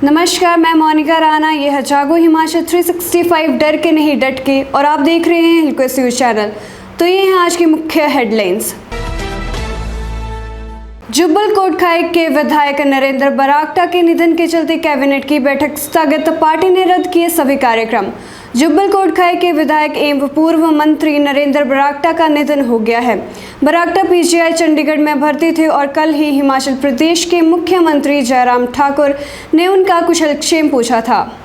नमस्कार, मैं मोनिका राणा। ये है जागो हिमाचल 365 डर के नहीं डट के, और आप देख रहे हैं हिलक्वेस्ट न्यूज चैनल। तो ये हैं आज की मुख्य हेडलाइंस। जुब्बल कोटखाई के विधायक नरेंद्र बरागटा के निधन के चलते कैबिनेट की बैठक स्थगित, पार्टी ने रद्द किए सभी कार्यक्रम। जुब्बल कोटखाई के विधायक एवं पूर्व मंत्री नरेंद्र बरागटा का निधन हो गया है। बरागटा पीजीआई चंडीगढ़ में भर्ती थे और कल ही हिमाचल प्रदेश के मुख्यमंत्री जयराम ठाकुर ने उनका कुशलक्षेम पूछा था।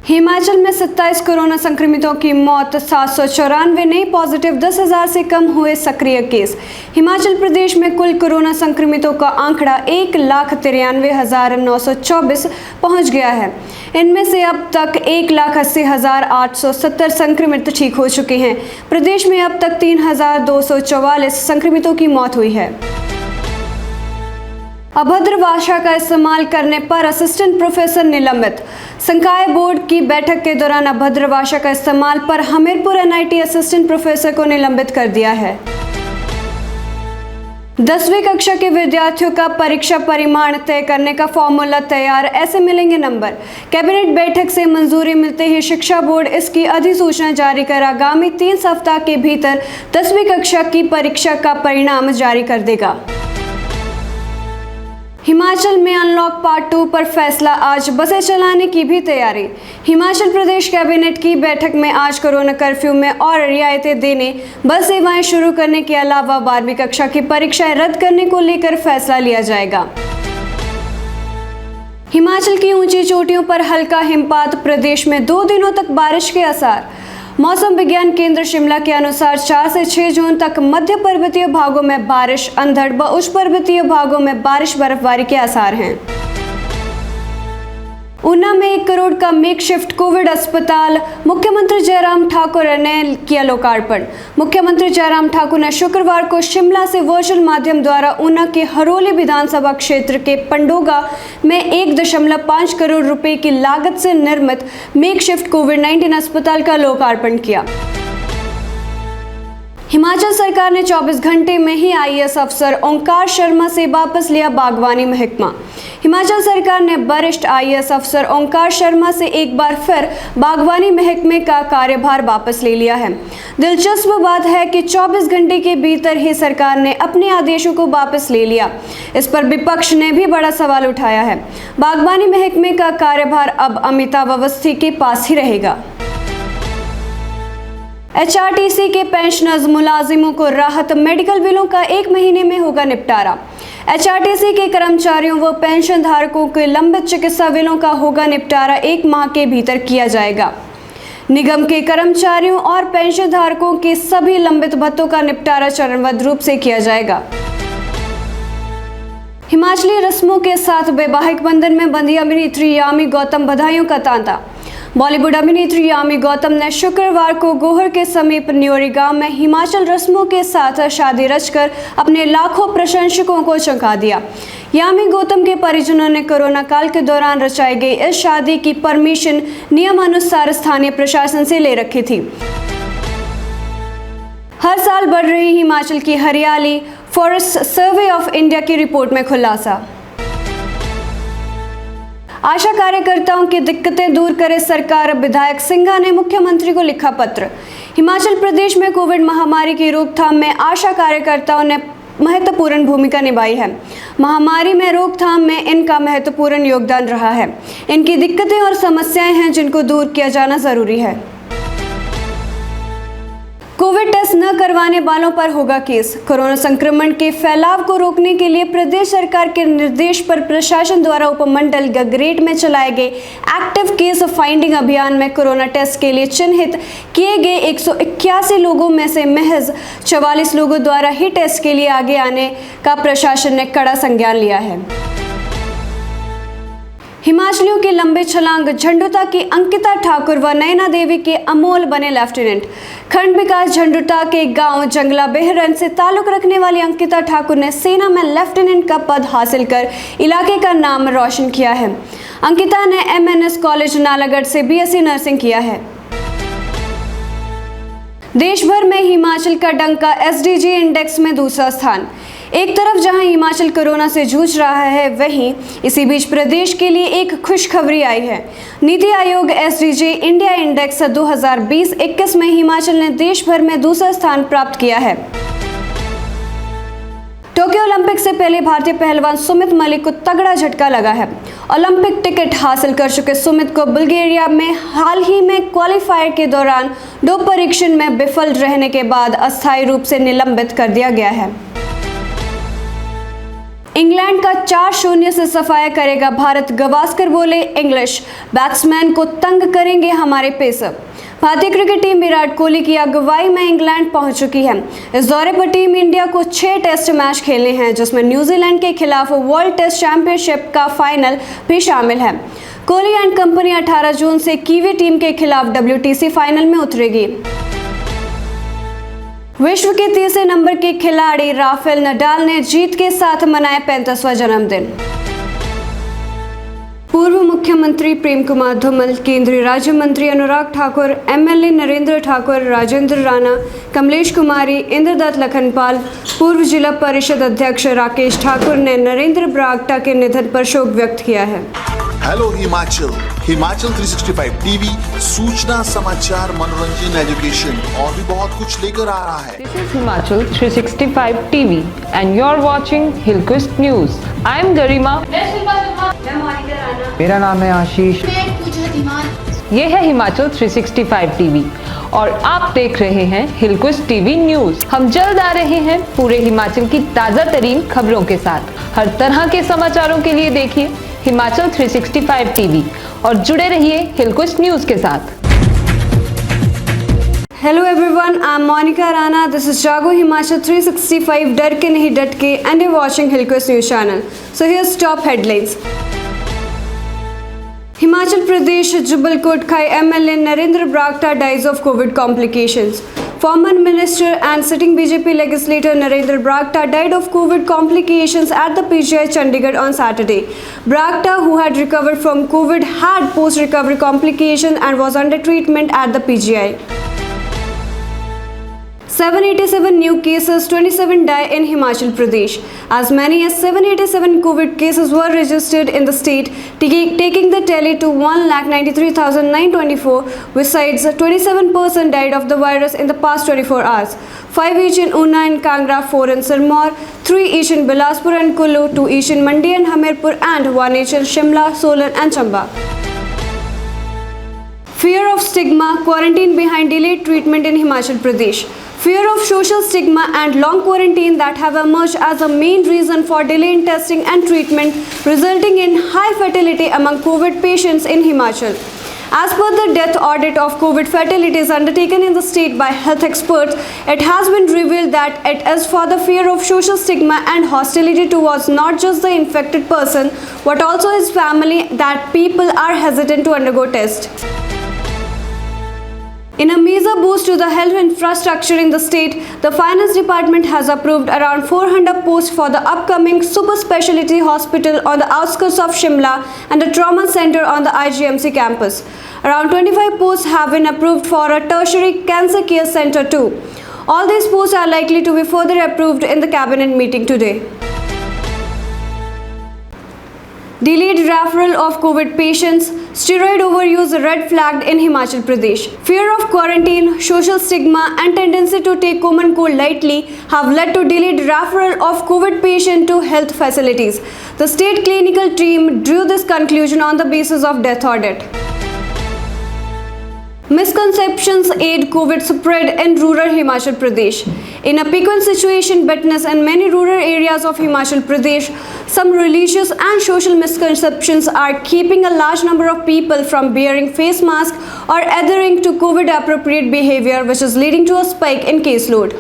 हिमाचल में 27 कोरोना संक्रमितों की मौत, 794 नए पॉजिटिव, 10,000 से कम हुए सक्रिय केस। हिमाचल प्रदेश में कुल कोरोना संक्रमितों का आंकड़ा 1,93,924 पहुंच गया है। इनमें से अब तक 1,80,870 संक्रमित ठीक हो चुके हैं। प्रदेश में अब तक 3,244 संक्रमितों की मौत हुई है। अभद्र भाषा का इस्तेमाल करने पर असिस्टेंट प्रोफेसर निलंबित। संकाय बोर्ड की बैठक के दौरान अभद्र भाषा का इस्तेमाल पर हमीरपुर एनआईटी असिस्टेंट प्रोफेसर को निलंबित कर दिया है। 10वीं कक्षा के विद्यार्थियों का परीक्षा परिणाम तय करने का फॉर्मूला तैयार, ऐसे मिलेंगे नंबर। कैबिनेट बैठक से मंजूरी मिलते ही शिक्षा बोर्ड इसकी अधिसूचना जारी कर आगामी 3 सप्ताह के भीतर 10वीं कक्षा की परीक्षा का परिणाम जारी कर देगा। हिमाचल में अनलॉक पार्ट 2 पर फैसला, आज बसें चलाने की भी तैयारी। हिमाचल प्रदेश कैबिनेट की बैठक में आज कोरोना कर्फ्यू में और रियायतें देने, बस सेवाएं शुरू करने के अलावा 12वीं कक्षा की परीक्षाएं रद्द करने को लेकर फैसला लिया जाएगा। हिमाचल की ऊंची चोटियों पर हल्का हिमपात, प्रदेश में 2 दिनों तक बारिश के आसार। मौसम विज्ञान केंद्र शिमला के अनुसार 4 से 6 जून तक मध्य पर्वतीय भागों में बारिश, अंधड़ व उच्च पर्वतीय भागों में बारिश बर्फबारी के आसार हैं। ऊना में 1 करोड़ का मेकशिफ्ट कोविड अस्पताल, मुख्यमंत्री जयराम ठाकुर ने किया लोकार्पण। मुख्यमंत्री जयराम ठाकुर ने शुक्रवार को शिमला से वर्चुअल माध्यम द्वारा ऊना के हरोली विधानसभा क्षेत्र के पंडोगा में 1.5 करोड़ रुपए की लागत से निर्मित मेकशिफ्ट कोविड-19 अस्पताल का लोकार्पण किया। हिमाचल सरकार ने 24 घंटे में ही आईएएस अफसर ओंकार शर्मा से वापस लिया बागवानी महकमा। हिमाचल सरकार ने वरिष्ठ आईएएस अफसर ओंकार शर्मा से एक बार फिर बागवानी महकमे का कार्यभार वापस ले लिया है। दिलचस्प बात है कि 24 घंटे के भीतर ही सरकार ने अपने आदेशों को वापस ले लिया। इस पर विपक्ष ने भी बड़ा सवाल उठाया है। बागवानी महकमे का कार्यभार अब अमिताभ अवस्थी के पास ही रहेगा। एचआरटीसी के पेंशनर्स मुलाजिमों को राहत, मेडिकल बिलों का 1 महीने में होगा निपटारा। एचआरटीसी के कर्मचारियों व पेंशन धारकों के लंबित चिकित्सा बिलों का होगा निपटारा 1 माह के भीतर किया जाएगा। निगम के कर्मचारियों और पेंशन धारकों के सभी लंबित भत्तों का निपटारा चरणबद्ध रूप से किया जाएगा। हिमाचली रस्मों के साथ वैवाहिक बंधन में बंधी अभिनेत्री यामी गौतम, बधाइयों का तांता। बॉलीवुड अभिनेत्री यामी गौतम ने शुक्रवार को गोहर के समीप न्योरी गांव में हिमाचल रस्मों के साथ शादी रचकर अपने लाखों प्रशंसकों को चौंका दिया। यामी गौतम के परिजनों ने कोरोना काल के दौरान रचाई गई इस शादी की परमिशन नियमानुसार स्थानीय प्रशासन से ले रखी थी। हर साल बढ़ रही हिमाचल की हरियाली, फॉरेस्ट सर्वे ऑफ इंडिया की रिपोर्ट में खुलासा। आशा कार्यकर्ताओं की दिक्कतें दूर करे सरकार, विधायक सिंघा ने मुख्यमंत्री को लिखा पत्र। हिमाचल प्रदेश में कोविड महामारी की रोकथाम में आशा कार्यकर्ताओं ने महत्वपूर्ण भूमिका निभाई है। महामारी में रोकथाम में इनका महत्वपूर्ण योगदान रहा है। इनकी दिक्कतें और समस्याएं हैं जिनको दूर किया जाना जरूरी है। कोविड टेस्ट न करवाने वालों पर होगा केस। कोरोना संक्रमण के फैलाव को रोकने के लिए प्रदेश सरकार के निर्देश पर प्रशासन द्वारा उपमंडल गगरेट में चलाए गए एक्टिव केस फाइंडिंग अभियान में कोरोना टेस्ट के लिए चिन्हित किए गए 181 लोगों में से महज 44 लोगों द्वारा ही टेस्ट के लिए आगे आने का प्रशासन ने कड़ा संज्ञान लिया है। हिमाचलियों की लंबे छलांग, झंडुता की अंकिता ठाकुर व नयना देवी के अमोल बने लेफ्टिनेंट। खंड विकास झंडुता के गांव जंगला बेहरन से ताल्लुक रखने वाली अंकिता ठाकुर ने सेना में लेफ्टिनेंट का पद हासिल कर इलाके का नाम रोशन किया है। अंकिता ने एमएनएस कॉलेज नालागढ़ से बीएससी नर्सिंग किया है। देश भर में हिमाचल का डंका एसडीजी इंडेक्स में दूसरा स्थान। एक तरफ जहां हिमाचल कोरोना से जूझ रहा है, वहीं इसी बीच प्रदेश के लिए एक खुशखबरी आई है। NITI Aayog SDG India index 2020-21 में हिमाचल ने देश भर में दूसरा स्थान प्राप्त किया है। टोक्यो ओलंपिक से पहले भारतीय पहलवान सुमित मलिक को तगड़ा झटका लगा है। ओलंपिक टिकट हासिल कर चुके सुमित को बुल्गारिया में हाल ही में क्वालिफायर के दौरान डोप परीक्षण में विफल रहने के बाद अस्थायी रूप से निलंबित कर दिया गया है। इंग्लैंड का 4-0 से सफाया करेगा भारत, गावस्कर बोले इंग्लिश बैट्समैन को तंग करेंगे हमारे पेसर। भारतीय क्रिकेट टीम विराट कोहली की अगुवाई में इंग्लैंड पहुंच चुकी है। इस दौरे पर टीम इंडिया को 6 टेस्ट मैच खेलने हैं, जिसमें न्यूजीलैंड के खिलाफ वर्ल्ड टेस्ट चैंपियनशिप का फाइनल भी शामिल है। कोहली एंड कंपनी 18 जून से कीवी टीम के खिलाफ WTC फाइनल में उतरेगी। विश्व के तीसरे नंबर के खिलाड़ी राफेल नडाल ने जीत के साथ मनाया 35वां जन्मदिन। पूर्व मुख्यमंत्री प्रेम कुमार धूमल, केंद्रीय राज्य मंत्री अनुराग ठाकुर, MLA नरेंद्र ठाकुर, राजेंद्र राणा, कमलेश कुमारी, इंद्रदत्त लखनपाल, पूर्व जिला परिषद अध्यक्ष राकेश ठाकुर ने नरेंद्र बरागटा के निधन पर शोक व्यक्त किया है। हेलो हिमाचल 365 टीवी, सूचना, समाचार, मनोरंजन, एजुकेशन और भी बहुत कुछ लेकर आ रहा है। This is Himachal 365 TV and you're watching Hillquist News. I am Garima. मेरा नाम है आशीष। ये है हिमाचल 365 टीवी और आप देख रहे हैं हिलक्विस्ट टीवी न्यूज। हम जल्द आ रहे हैं पूरे हिमाचल की ताजा तरीन खबरों के साथ। हर तरह के समाचारों के लिए देखिए हिमाचल 365 टीवी और जुड़े रहिए हिलक्विस्ट न्यूज के साथ। Hello everyone, I'm Monica Rana. This is Jago Himachal 365 डर के नहीं डट के and you're watching Hillquist News Channel. So here's top headlines. Himachal Pradesh Jubbal Koटखाई MLA Narendra Baraगta dies of COVID complications. Former Minister and sitting BJP legislator Narendra Baraगta died of COVID complications at the PGI Chandigarh on Saturday. Baraगta, who had recovered from COVID, had post-recovery complications and was under treatment at the PGI. 787 new cases, 27 die in Himachal Pradesh. As many as 787 COVID cases were registered in the state, taking the tally to 1,93,924. Besides, 27% died of the virus in the past 24 hours. 5 each in Una and Kangra, 4 in Sirmaur, 3 each in Bilaspur and Kullu, 2 each in Mandi and Hamirpur, and 1 each in Shimla, Solan and Chamba. Fear of stigma, quarantine behind delayed treatment in Himachal Pradesh. Fear of social stigma and long quarantine that have emerged as a main reason for delay in testing and treatment, resulting in high fatality among COVID patients in Himachal. As per the death audit of COVID fatalities undertaken in the state by health experts, it has been revealed that it is for the fear of social stigma and hostility towards not just the infected person, but also his family that people are hesitant to undergo tests. In a major boost to the health infrastructure in the state, the Finance Department has approved around 400 posts for the upcoming super specialty hospital on the outskirts of Shimla and a trauma center on the IGMC campus. Around 25 posts have been approved for a tertiary cancer care center too. All these posts are likely to be further approved in the cabinet meeting today. Delayed referral of COVID patients, steroid overuse red flagged in Himachal Pradesh. Fear of quarantine, social stigma and tendency to take common cold lightly have led to delayed referral of COVID patients to health facilities. The state clinical team drew this conclusion on the basis of death audit. Misconceptions aid COVID spread in rural Himachal Pradesh. In a piquant situation witnessed in many rural areas of Himachal Pradesh, some religious and social misconceptions are keeping a large number of people from wearing face masks or adhering to COVID appropriate behavior, which is leading to a spike in caseload.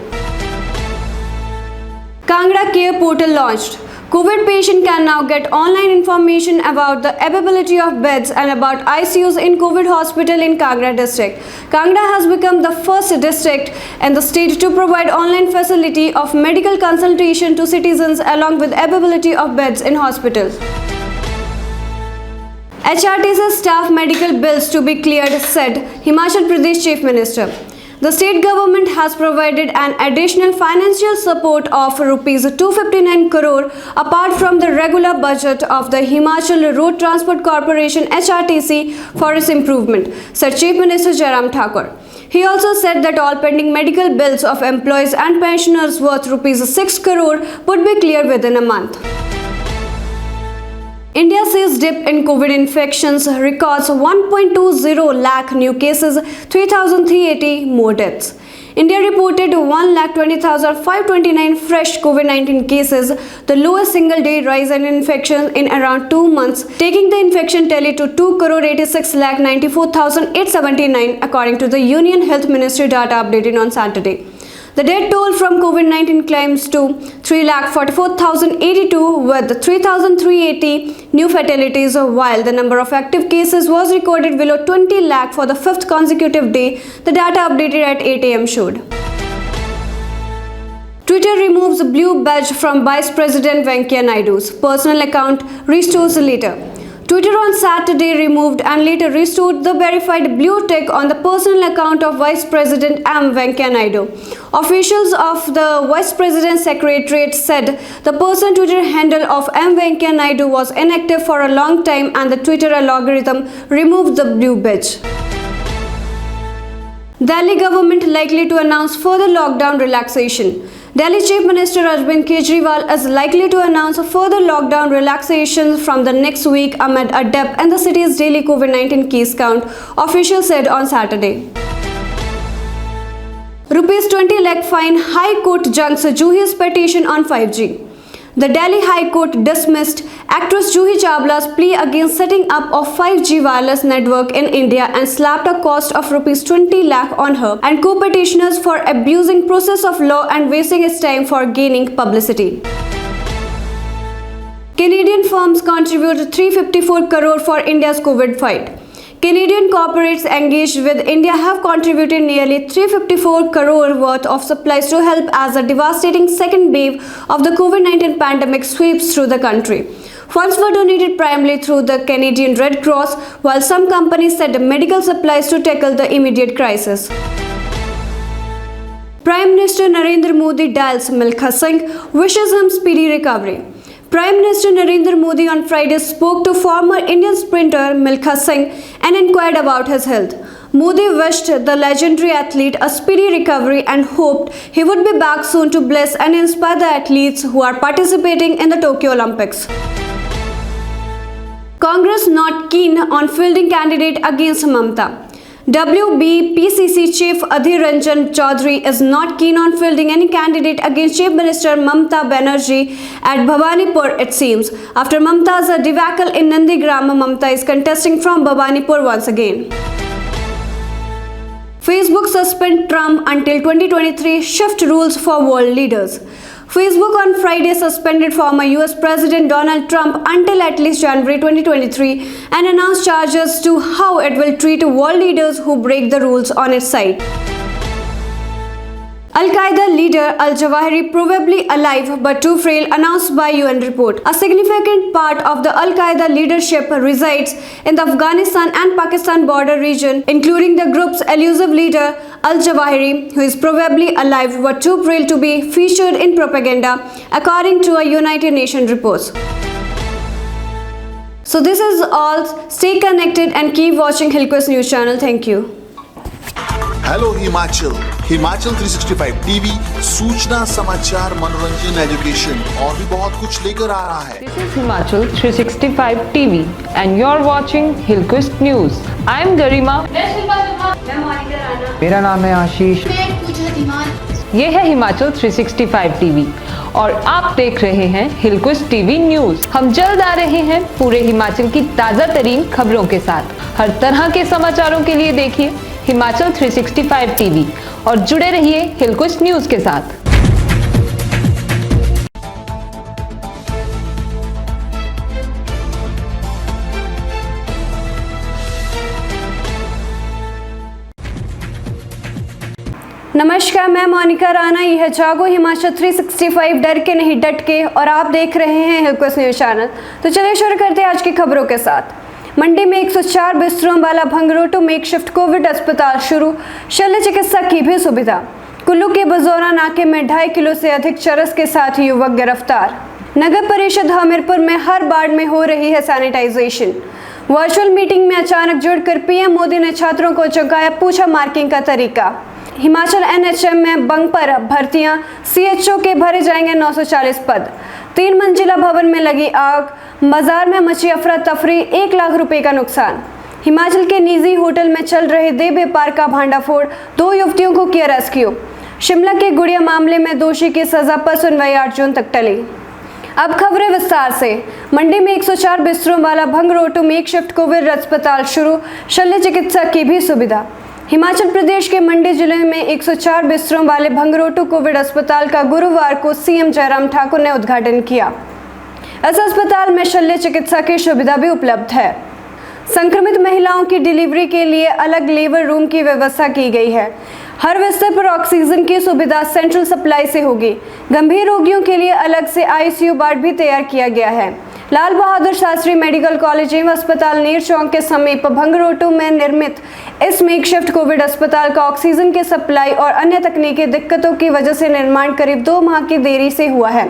Kangra Care Portal launched. COVID patient can now get online information about the availability of beds and about ICUs in COVID hospital in Kangra district. Kangra has become the first district in the state to provide online facility of medical consultation to citizens along with availability of beds in hospitals. HRTC staff medical bills to be cleared, said Himachal Pradesh Chief Minister. The state government has provided an additional financial support of rupees 259 crore apart from the regular budget of the Himachal Road Transport Corporation (HRTC) for its improvement, said Chief Minister Jairam Thakur. He also said that all pending medical bills of employees and pensioners worth rupees 6 crore would be cleared within a month. India sees dip in COVID infections, records 1.20 lakh new cases, 3,380 more deaths. India reported 1,20,529 fresh COVID-19 cases, the lowest single day rise in infections in around 2 months, taking the infection tally to 2,86,94,879 according to the Union Health Ministry data updated on Saturday. The death toll from COVID-19 climbs to 3,44,082 with 3,380 new fatalities, while the number of active cases was recorded below 20 lakh for the fifth consecutive day, the data updated at 8 am showed. Twitter removes blue badge from Vice President Venkaiah Naidu's personal account, restores later. Twitter on Saturday removed and later restored the verified blue tick on the personal account of Vice President M. Venkaiah Naidu. Officials of the Vice President's Secretariat said the personal Twitter handle of M. Venkaiah Naidu was inactive for a long time and the Twitter algorithm removed the blue badge. Delhi government likely to announce further lockdown relaxation. Delhi Chief Minister Arvind Kejriwal is likely to announce further lockdown relaxations from the next week amid a dip in the city's daily COVID-19 case count, officials said on Saturday. Rupees 20 lakh fine, High Court junks Juhi's petition on 5G. The Delhi High Court dismissed actress Juhi Chawla's plea against setting up of 5G wireless network in India and slapped a cost of rupees 20 lakh on her and co-petitioners for abusing process of law and wasting its time for gaining publicity. Canadian firms contribute 354 crore for India's COVID fight. Canadian corporates engaged with India have contributed nearly 354 crore worth of supplies to help as the devastating second wave of the COVID-19 pandemic sweeps through the country. Funds were donated primarily through the Canadian Red Cross, while some companies sent medical supplies to tackle the immediate crisis. Prime Minister Narendra Modi dials Milkha Singh, wishes him speedy recovery. Prime Minister Narendra Modi on Friday spoke to former Indian sprinter Milkha Singh and inquired about his health. Modi wished the legendary athlete a speedy recovery and hoped he would be back soon to bless and inspire the athletes who are participating in the Tokyo Olympics. Congress not keen on fielding candidate against Mamata. WBPCC Chief Adhir Ranjan Chaudhary is not keen on fielding any candidate against Chief Minister Mamata Banerjee at Bhawanipur, it seems. After Mamata's debacle in Nandigram, Mamata is contesting from Bhawanipur once again. Facebook suspend Trump until 2023, shift rules for world leaders. Facebook on Friday suspended former US President Donald Trump until at least January 2023 and announced charges to how it will treat world leaders who break the rules on its site. Al-Qaeda leader Al-Zawahiri probably alive but too frail, announced by UN report. A significant part of the Al-Qaeda leadership resides in the Afghanistan and Pakistan border region, including the group's elusive leader Al-Zawahiri, who is probably alive but too frail to be featured in propaganda, according to a United Nations report. So this is all. Stay connected and keep watching Hillquest News channel. Thank you. Hello Himachal, Himachal 365 TV सूचना, समाचार, मनोरंजन, education और भी बहुत कुछ लेकर आ रहा है. This is Himachal 365 TV and you're watching Hillquest News. I am Garima. मेरा नाम है आशीष. ये है हिमाचल 365 टीवी और आप देख रहे हैं हिलक्विस्ट टीवी न्यूज। हम जल्द आ रहे हैं पूरे हिमाचल की ताजा तरीन खबरों के साथ। हर तरह के समाचारों के लिए देखिए हिमाचल 365 टीवी और जुड़े रहिए हिलक्विस्ट न्यूज के साथ। नमस्कार, मैं मोनिका राणा। यह है जागो हिमाचल 365, डर के नहीं डट के, और आप देख रहे हैं हिलक्विस्ट न्यूज चैनल। तो चलिए शुरू करते हैं आज की खबरों के साथ। मंडी में 104 बिस्तरों वाला भंगरोटू मेकशिफ्ट कोविड अस्पताल शुरू, शल्य चिकित्सा की भी सुविधा। कुल्लू के बजौरा नाके में 2.5 किलो से अधिक चरस के साथ युवक गिरफ्तार। नगर परिषद हमीरपुर में हर वार्ड में हो रही है सैनिटाइजेशन। वर्चुअल मीटिंग में अचानक जुड़कर पीएम मोदी ने छात्रों को चौंकाया, पूछा मार्किंग का तरीका। हिमाचल एनएचएम में बंपर भर्तियां, सीएचओ के भरे जाएंगे 940 पद। 3 मंजिला भवन में लगी आग, बाजार में मची अफरा तफरी, 1 लाख रुपए का नुकसान। हिमाचल के निजी होटल में चल रहे देह व्यापार का भांडाफोड़, 2 युवतियों को किया रेस्क्यू। शिमला के गुड़िया मामले में दोषी की सजा पर सुनवाई 8 जून तक टली। अब खबरें विस्तार से। मंडी में 104 बिस्तरों वाला भंगरोटू मेकशिफ्ट कोविड अस्पताल शुरू, शल्य चिकित्सा की भी सुविधा। हिमाचल प्रदेश के मंडी जिले में 104 बिस्तरों वाले भंगरोटू कोविड अस्पताल का गुरुवार को सीएम जयराम ठाकुर ने उद्घाटन किया। इस अस्पताल में शल्य चिकित्सा की सुविधा भी उपलब्ध है। संक्रमित महिलाओं की डिलीवरी के लिए अलग लेबर रूम की व्यवस्था की गई है। हर बिस्तर पर ऑक्सीजन की सुविधा सेंट्रल सप्लाई से होगी। गंभीर रोगियों के लिए अलग से आईसीयू वार्ड भी तैयार किया गया है। लाल बहादुर शास्त्री मेडिकल कॉलेज एवं अस्पताल नेर चौक के समीप भंगरोटू में निर्मित इस मेकशिफ्ट कोविड अस्पताल का ऑक्सीजन के सप्लाई और अन्य तकनीकी दिक्कतों की वजह से निर्माण करीब 2 माह की देरी से हुआ है।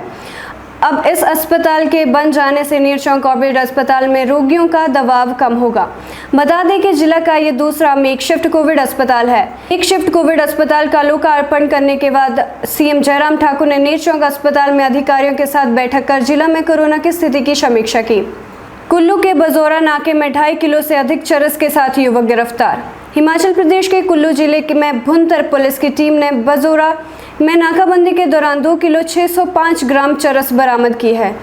अब इस अस्पताल के बन जाने से नीरचौक कोविड अस्पताल में रोगियों का दबाव कम होगा। बता दें कि जिला का ये दूसरा मेकशिफ्ट कोविड अस्पताल है। मेकशिफ्ट कोविड अस्पताल का लोकार्पण करने के बाद सीएम जयराम ठाकुर ने नीरचौक अस्पताल में अधिकारियों के साथ बैठक कर जिला में कोरोना की स्थिति की समीक्षा की। कुल्लू के बजौरा नाके में 2.5 किलो से अधिक चरस के साथ युवक गिरफ्तार। हिमाचल प्रदेश के कुल्लू जिले में भुंतर पुलिस की टीम ने बजौरा में नाकाबंदी के दौरान 2 किलो 605 ग्राम चरस बरामद की है।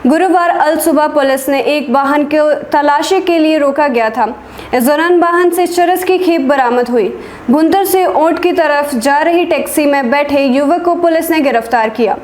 गुरुवार अल सुबह पुलिस ने एक वाहन को तलाशी के लिए रोका गया था। इस दौरान वाहन से चरस की खेप बरामद हुई। भुंतर से ओट की तरफ जा रही टैक्सी में बैठे युवक को पुलिस ने गिरफ्तार किया।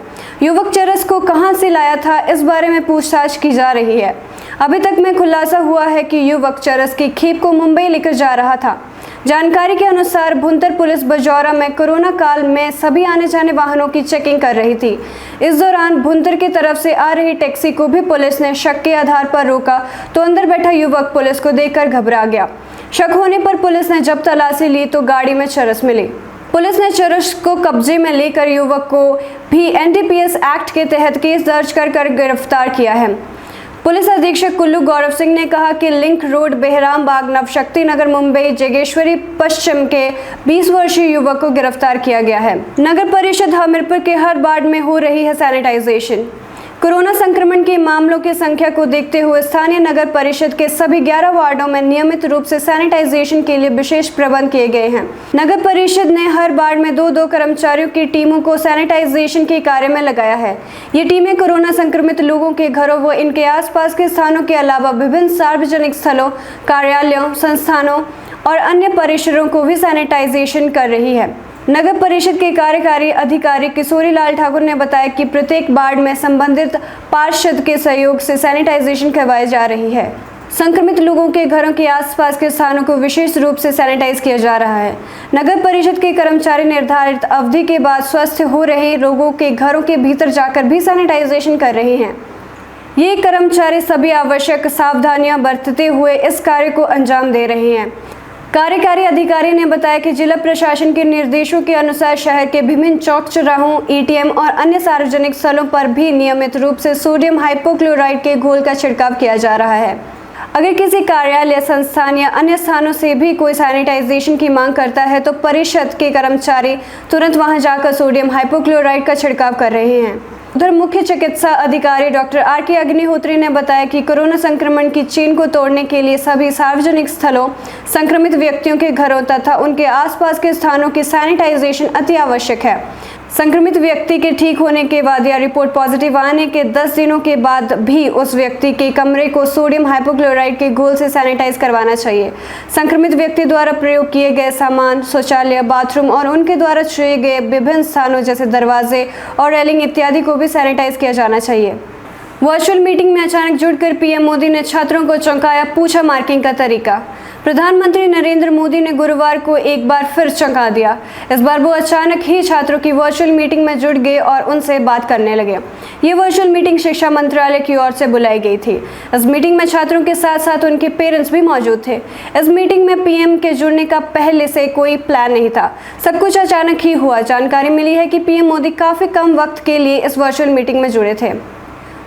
युवक चरस को कहां से लाया था, इस बारे में पूछताछ की जा रही है। अभी तक में खुलासा हुआ है कि युवक चरस की खेप को मुंबई लेकर जा रहा था। जानकारी के अनुसार भुंतर पुलिस बजौरा में कोरोना काल में सभी आने जाने वाहनों की चेकिंग कर रही थी। इस दौरान भुंतर की तरफ से आ रही टैक्सी को भी पुलिस ने शक के आधार पर रोका तो अंदर बैठा युवक पुलिस को देखकर घबरा गया। शक होने पर पुलिस ने जब तलाशी ली तो गाड़ी में चरस मिली। पुलिस ने चरस को कब्जे में लेकर युवक को भी एनडीपीएस एक्ट के तहत केस दर्ज कर गिरफ्तार किया है। पुलिस अधीक्षक कुल्लू गौरव सिंह ने कहा कि लिंक रोड बेहराम बाग नवशक्ति नगर मुंबई जगेश्वरी पश्चिम के 20 वर्षीय युवक को गिरफ्तार किया गया है। नगर परिषद हमीरपुर के हर वार्ड में हो रही है सैनिटाइजेशन। कोरोना संक्रमण के मामलों की संख्या को देखते हुए स्थानीय नगर परिषद के सभी 11 वार्डों में नियमित रूप से सैनिटाइजेशन के लिए विशेष प्रबंध किए गए हैं। नगर परिषद ने हर वार्ड में 2-2 कर्मचारियों की टीमों को सैनिटाइजेशन के कार्य में लगाया है। ये टीमें कोरोना संक्रमित लोगों के घरों व इनके आसपास के स्थानों के अलावा विभिन्न सार्वजनिक स्थलों, कार्यालयों, संस्थानों और अन्य परिसरों को भी सैनिटाइजेशन कर रही है। नगर परिषद के कार्यकारी अधिकारी किशोरी लाल ठाकुर ने बताया कि प्रत्येक वार्ड में संबंधित पार्षद के सहयोग से सैनिटाइजेशन करवाई जा रही है। संक्रमित लोगों के घरों के आसपास के स्थानों को विशेष रूप से सैनिटाइज किया जा रहा है। नगर परिषद के कर्मचारी निर्धारित अवधि के बाद स्वस्थ हो रहे लोगों के घरों के भीतर जाकर भी सैनिटाइजेशन कर रहे हैं। ये कर्मचारी सभी आवश्यक सावधानियां बरतते हुए इस कार्य को अंजाम दे रहे हैं। कार्यकारी अधिकारी ने बताया कि जिला प्रशासन के निर्देशों के अनुसार शहर के विभिन्न चौक चौराहों, एटीएम और अन्य सार्वजनिक स्थलों पर भी नियमित रूप से सोडियम हाइपोक्लोराइड के घोल का छिड़काव किया जा रहा है। अगर किसी कार्यालय, संस्थान या अन्य स्थानों से भी कोई सैनिटाइजेशन की मांग करता है तो परिषद के कर्मचारी तुरंत वहां जाकर सोडियम हाइपोक्लोराइड का छिड़काव कर रहे हैं। उधर मुख्य चिकित्सा अधिकारी डॉक्टर आर.के. अग्निहोत्री ने बताया कि कोरोना संक्रमण की चेन को तोड़ने के लिए सभी सार्वजनिक स्थलों, संक्रमित व्यक्तियों के घरों तथा उनके आसपास के स्थानों की सैनिटाइजेशन अति आवश्यक है। संक्रमित व्यक्ति के ठीक होने के बाद या रिपोर्ट पॉजिटिव आने के 10 दिनों के बाद भी उस व्यक्ति के कमरे को सोडियम हाइपोक्लोराइड के घोल से सैनिटाइज करवाना चाहिए। संक्रमित व्यक्ति द्वारा प्रयोग किए गए सामान, शौचालय, बाथरूम और उनके द्वारा छुए गए विभिन्न स्थानों जैसे दरवाजे और रेलिंग इत्यादि को भी सैनिटाइज किया जाना चाहिए। वर्चुअल मीटिंग में अचानक जुड़कर पीएम मोदी ने छात्रों को चौंकाया, पूछा मार्किंग का तरीका। प्रधानमंत्री नरेंद्र मोदी ने गुरुवार को एक बार फिर चौंका दिया। इस बार वो अचानक ही छात्रों की वर्चुअल मीटिंग में जुट गए और उनसे बात करने लगे। ये वर्चुअल मीटिंग शिक्षा मंत्रालय की ओर से बुलाई गई थी। इस मीटिंग में छात्रों के साथ साथ उनके पेरेंट्स भी मौजूद थे। इस मीटिंग में पीएम के जुड़ने का पहले से कोई प्लान नहीं था, सब कुछ अचानक ही हुआ। जानकारी मिली है कि पीएम मोदी काफी कम वक्त के लिए इस वर्चुअल मीटिंग में जुड़े थे।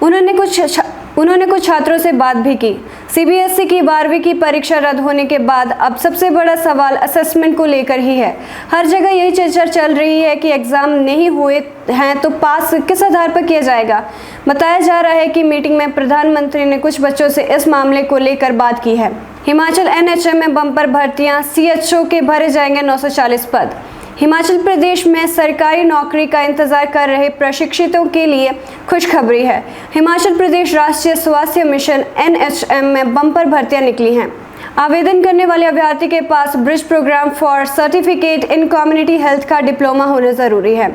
उन्होंने कुछ छात्रों से बात भी की। सीबीएसई की 12वीं की परीक्षा रद्द होने के बाद अब सबसे बड़ा सवाल असेसमेंट को लेकर ही है। हर जगह यही चर्चा चल रही है कि एग्जाम नहीं हुए हैं तो पास किस आधार पर किया जाएगा। बताया जा रहा है कि मीटिंग में प्रधानमंत्री ने कुछ बच्चों से इस मामले को लेकर बात की है। हिमाचल एनएचएम में बम्पर भर्तियां, सीएचओ के भरे जाएंगे 940 पद। हिमाचल प्रदेश में सरकारी नौकरी का इंतजार कर रहे प्रशिक्षितों के लिए खुशखबरी है। हिमाचल प्रदेश राष्ट्रीय स्वास्थ्य मिशन एनएचएम में बम्पर भर्तियां निकली हैं। आवेदन करने वाले अभ्यर्थी के पास bridge programme for certificate in community health का डिप्लोमा होना जरूरी है।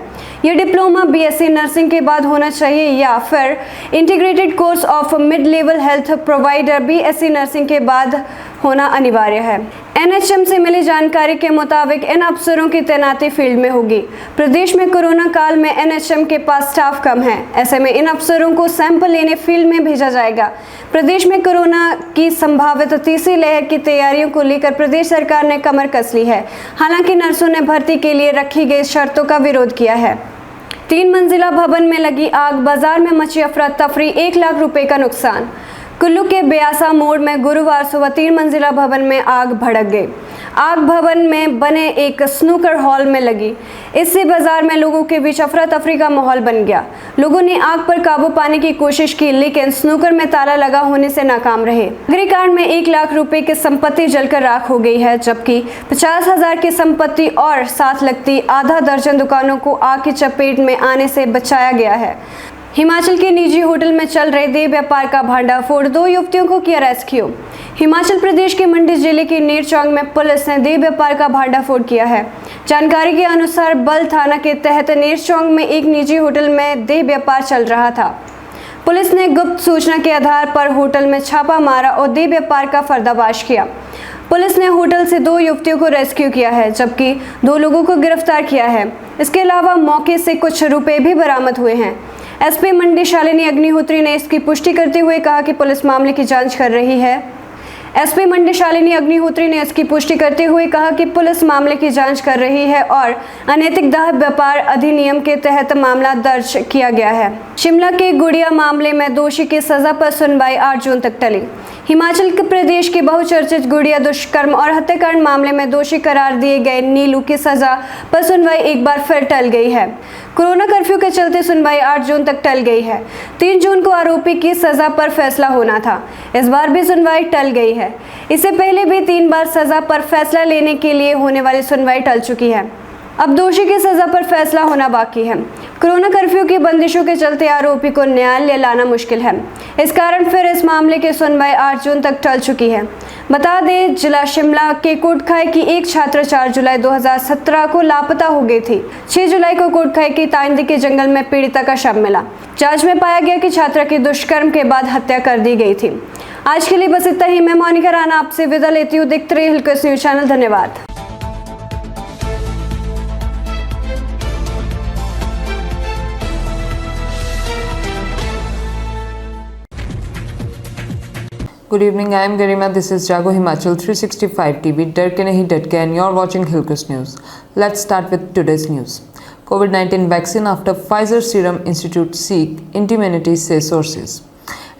यह डिप्लोमा बीएससी नर्सिंग के बाद होना चाहिए या फिर integrated course of mid level health provider BSc nursing के बाद होना अनिवार्य है। एनएचएम से मिली जानकारी के मुताबिक इन अफसरों की तैनाती फील्ड में होगी। प्रदेश में कोरोना काल में एनएचएम के पास स्टाफ कम है, ऐसे में इन अफसरों को सैंपल लेने फील्ड में भेजा जाएगा। प्रदेश में कोरोना की संभावित तीसरी लहर की तैयारियों को लेकर प्रदेश सरकार ने कमर कस ली है। हालांकि नर्सों ने भर्ती के लिए रखी गई शर्तों का विरोध किया है। 3 मंजिला भवन में लगी आग, बाजार में मची अफरा तफरी, 1 लाख रुपए का नुकसान। कुल्लू के ब्यासा मोड़ में गुरुवार सुबह 3 मंजिला भवन में आग भड़क गई। आग भवन में बने एक स्नूकर हॉल में लगी। इससे बाजार में लोगों के बीच अफरा तफरी का माहौल बन गया। लोगों ने आग पर काबू पाने की कोशिश की, लेकिन स्नूकर में ताला लगा होने से नाकाम रहे। अग्निकांड में 1 लाख रुपए की संपत्ति जलकर राख हो गई है, जबकि 50,000 की संपत्ति और साथ लगती आधा दर्जन दुकानों को आग की चपेट में आने से बचाया गया है। हिमाचल के निजी होटल में चल रहे देह व्यापार का भांडाफोड़, 2 युवतियों को किया रेस्क्यू। हिमाचल प्रदेश के मंडी जिले के नेरचौंग में पुलिस ने देह व्यापार का भांडाफोड़ किया है। जानकारी के अनुसार बल थाना के तहत नेरचौंग में एक निजी होटल में देह व्यापार चल रहा था। पुलिस ने गुप्त सूचना के आधार पर होटल में छापा मारा और देह व्यापार का पर्दाफाश किया। पुलिस ने होटल से 2 युवतियों को रेस्क्यू किया है, जबकि 2 लोगों को गिरफ्तार किया है। इसके अलावा मौके से कुछ रुपए भी बरामद हुए हैं। एसपी मंडी शालिनी अग्निहोत्री ने इसकी पुष्टि करते हुए कहा कि पुलिस मामले की जांच कर रही है। एसपी मंडी शालिनी अग्निहोत्री ने इसकी पुष्टि करते हुए कहा कि पुलिस मामले की जांच कर रही है और अनैतिक दाह व्यापार अधिनियम के तहत मामला दर्ज किया गया है। शिमला के गुड़िया मामले में दोषी की सजा पर सुनवाई 8 जून तक टली। हिमाचल प्रदेश के बहुचर्चित गुड़िया दुष्कर्म और हत्याकांड मामले में दोषी करार दिए गए नीलू की सजा पर सुनवाई एक बार फिर टल गई है। कोरोना कर्फ्यू के चलते सुनवाई 8 जून तक टल गई है। 3 जून को आरोपी की सजा पर फैसला होना था। इस बार भी सुनवाई टल गई है। इससे पहले भी 3 बार सजा पर फैसला लेने के लिए होने वाली सुनवाई टल चुकी है। अब दोषी की सजा पर फैसला होना बाकी है। कोरोना कर्फ्यू की बंदिशों के चलते आरोपी को न्यायालय लाना मुश्किल है। इस कारण फिर इस मामले की सुनवाई 8 जून तक टल चुकी है। बता दें, जिला शिमला के कोटखाई की एक छात्रा 4 जुलाई 2017 को लापता हो गई थी। 6 जुलाई को कोटखाई की ताइंदी के जंगल में पीड़िता का शव मिला। जांच में पाया गया कि छात्रा की दुष्कर्म के बाद हत्या कर दी गई थी। आज के लिए बस इतना ही। मैं मोनिका राणा आपसे विदा लेती हूँ। देखते रहिए हिलक्विस्ट न्यूज चैनल। धन्यवाद। Good evening, I am Garima. This is Jago Himachal 365 TV. डर के नहीं डट के, and you're watching Hillcrest News. Let's start with today's news. COVID-19 vaccine after Pfizer Serum Institute seek immunity, say sources.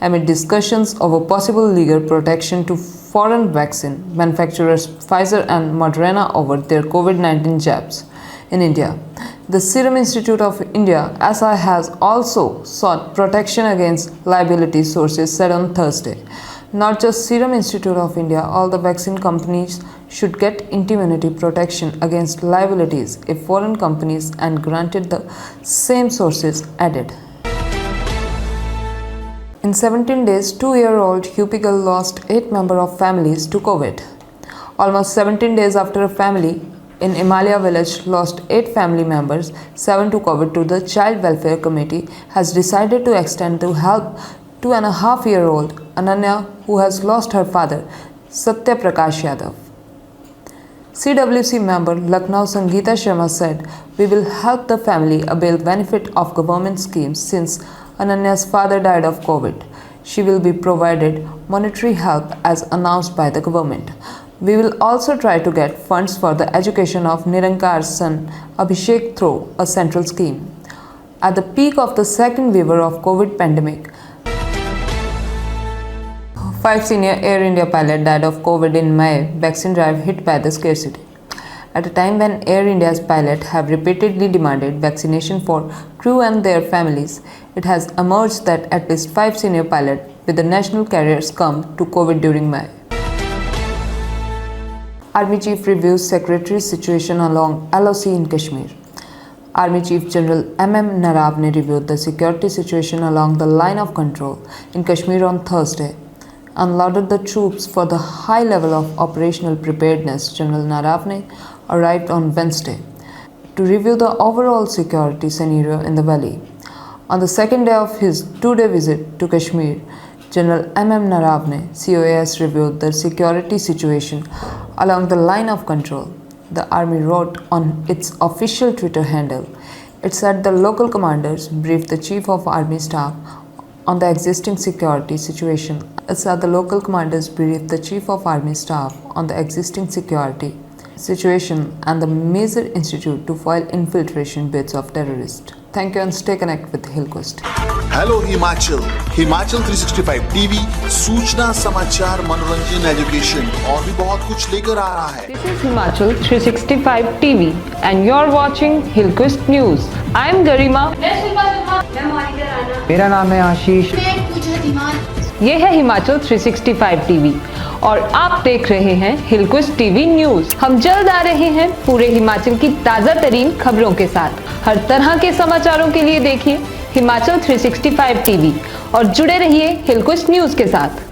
Amid discussions over possible legal protection to foreign vaccine manufacturers Pfizer and Moderna over their COVID-19 jabs in India, the Serum Institute of India (SI) has also sought protection against liability, sources said on Thursday. Not just Serum Institute of India, all the vaccine companies should get immunity protection against liabilities if foreign companies and granted, the same sources added. In 17 days, 2-year-old Hupigal lost 8 members of families to COVID. Almost 17 days after a family in Himalaya village lost 8 family members, 7 to COVID, to the Child Welfare Committee has decided to extend to help 2.5-year-old Ananya, who has lost her father, Satya Prakash Yadav. CWC member Lucknow Sangeeta Sharma said, "We will help the family avail benefit of government schemes since Ananya's father died of COVID. She will be provided monetary help as announced by the government. We will also try to get funds for the education of Nirankar's son Abhishek through a central scheme." At the peak of the second wave of COVID pandemic, 5 senior Air India pilots died of COVID in May vaccine drive hit by the scarcity. At a time when Air India's pilots have repeatedly demanded vaccination for crew and their families, it has emerged that at least 5 senior pilots with the national carriers succumbed to COVID during May. Army Chief reviews Secretary's situation along LOC in Kashmir. Army Chief General M.M. Naravne reviewed the security situation along the line of control in Kashmir on Thursday and lauded the troops for the high level of operational preparedness. General Naravne arrived on Wednesday to review the overall security scenario in the valley. On the second day of his 2-day visit to Kashmir, General M.M. Naravne, COAS, reviewed the security situation along the line of control. The Army wrote on its official Twitter handle. It said the local commanders briefed the Chief of Army Staff on the existing security situation. It said the local commanders briefed the Chief of Army Staff on the existing security situation and the major institute to foil infiltration bids of terrorists. Thank you and stay connected with Hillquest. Hello Himachal 365 TV सूचना समाचार मनोरंजन education और भी बहुत कुछ लेकर आ रहा है। This is Himachal 365 TV and you're watching Hillquest News. I'm Garima. मेरा नाम है आशीष। ये है हिमाचल 365 टीवी और आप देख रहे हैं हिलक्विस्ट टीवी न्यूज। हम जल्द आ रहे हैं पूरे हिमाचल की ताजा तरीन खबरों के साथ। हर तरह के समाचारों के लिए देखिए हिमाचल 365 टीवी और जुड़े रहिए हिलक्विस्ट न्यूज के साथ।